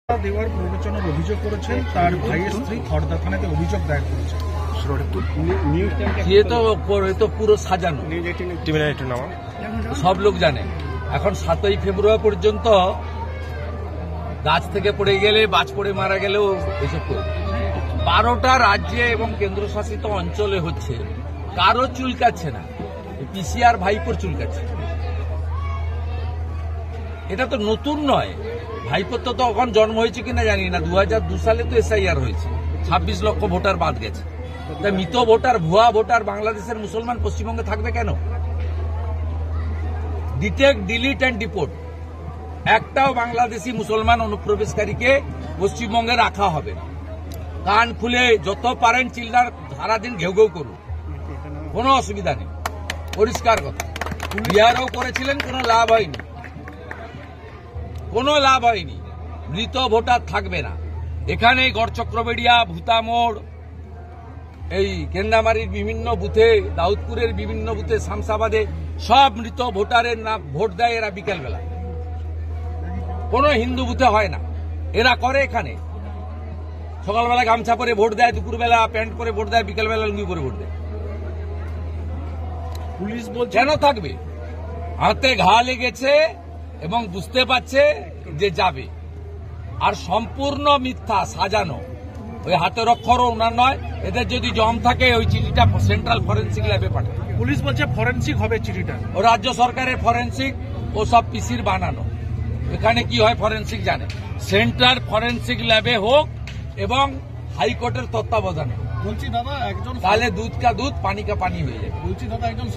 দেওয়ার প্ররোচনার অভিযোগ করেছেন, তার ভাইয়ের স্ত্রী খড়দা থানাতে অভিযোগ দায়ের করেছেন। তো পুরো সাজানো, সব লোক জানে। এখন 7ই ফেব্রুয়ারি পর্যন্ত গাছ থেকে পড়ে গেলে, বাজ পড়ে মারা গেলেও এসব করবে। 12টা রাজ্যে এবং কেন্দ্রশাসিত অঞ্চলে হচ্ছে, কারো চুলকাচ্ছে না, পিসিআর ভাইপোর চুলকাচ্ছে। এটা তো নতুন নয়, ভাইপোর তো তখন জন্ম হয়েছে কিনা জানি না। 2002 সালে তো SIR হয়েছে, 26 লক্ষ ভোটার বাদ গেছে। তাই মৃত ভোটার, ভুয়া ভোটার বাংলাদেশের মুসলমান পশ্চিমবঙ্গে থাকবে কেন? Detect, delete and deport. একটাও বাংলাদেশি মুসলমান অনুপ্রবেশকারীকে পশ্চিমবঙ্গে রাখা হবে না। কান খুলে যত পারেন চিল্লার সারাদিন ঘেউ ঘেউ করুন, কোনো অসুবিধা নেই, পরিষ্কার কথা। বিহারেও করেছিলেন, কোনো লাভ হয়নি, কোনো লাভ হয়নি। মৃত ভোটার থাকবে না এখানে। গড়চক্রবেড়িয়া, ভূতামোড়, এই কেন্দামারির বিভিন্ন বুথে, দাউদপুরের বিভিন্ন বুথে, শামসাবাদে সব মৃত ভোটারের নাম ভোট দেয় এরা বিকেলবেলা। কোন হিন্দু বুথে হয় না, এরা করে এখানে। সকালবেলা গামছা পরে ভোট দেয়, দুপুরবেলা প্যান্ট পরে ভোট দেয়, বিকেলবেলা লুঙ্গি পরে ভোট দেয়। পুলিশ বলছে কেন থাকবে? হাতে ঘা লেগেছে এবং বুঝতে পারছে যে যাবে। আর সম্পূর্ণ মিথ্যা, সাজানো। ওই হাতের অক্ষরও ওনার নয়। এদের যদি জম থাকে ওই চিঠিটা সেন্ট্রাল ফরেন্সিক ল্যাবে পাঠায়। পুলিশ বলছে ফরেন্সিক হবে চিঠিটা। ও রাজ্য সরকারের ফরেন্সিক, ও সব পিসির বানানো। এখানে কি হয় ফরেন্সিক জানে। সেন্ট্রাল ফরেন্সিক ল্যাবে হোক এবং হাইকোর্টের তত্ত্বাবধানে। বলছি দাদা, একজন তাহলে দুধ কা দুধ, পানি কা পানি হয়ে যাবে। বলছি দাদা, একজন